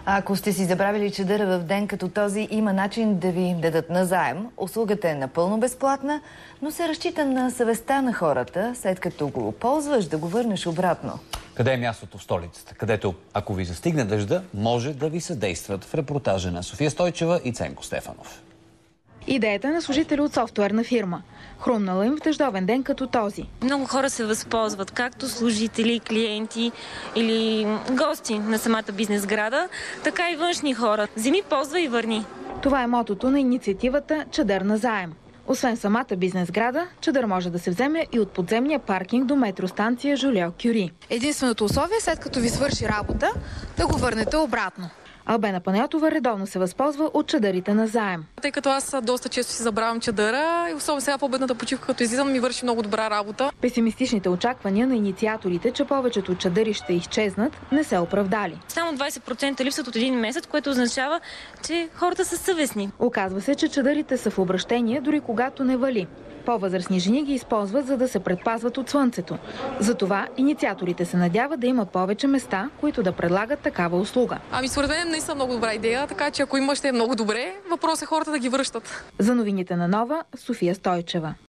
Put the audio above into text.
Ако сте си забравили чадъра в ден като този, има начин да ви дадат назаем. Услугата е напълно безплатна, но се разчита на съвестта на хората, след като го ползваш, да го върнеш обратно. Къде е мястото в столицата, където, ако ви застигне дъжда, може да ви съдействат? В репортажа на София Стойчева и Ценко Стефанов. Идеята на служители от софтуерна фирма. Хрумнала им в дъждовен ден като този. Много хора се възползват, както служители, клиенти или гости на самата бизнес сграда, така и външни хора. Вземи, ползва и върни. Това е мотото на инициативата "Чадър на заем". Освен самата бизнес сграда, чадър може да се вземе и от подземния паркинг до метростанция Жолио Кюри. Единственото условие, след като ви свърши работа, да го върнете обратно. Албена Панайотова редовно се възползва от чадърите на заем. Тъй като аз доста често си забравям чадъра и особено сега по-обедната почивка, като излизам, ми върши много добра работа. Песимистичните очаквания на инициаторите, че повечето чадъри ще изчезнат, не се оправдали. Само 20% липсват от един месец, което означава, че хората са съвестни. Оказва се, че чадърите са в обращение, дори когато не вали. По-възрастни жени ги използват, за да се предпазват от слънцето. Затова инициаторите се надяват да има повече места, които да предлагат такава услуга. Според мен наистина много добра идея, така че ако има, ще е много добре. Въпрос е хората да ги връщат. За новините на Нова, София Стойчева.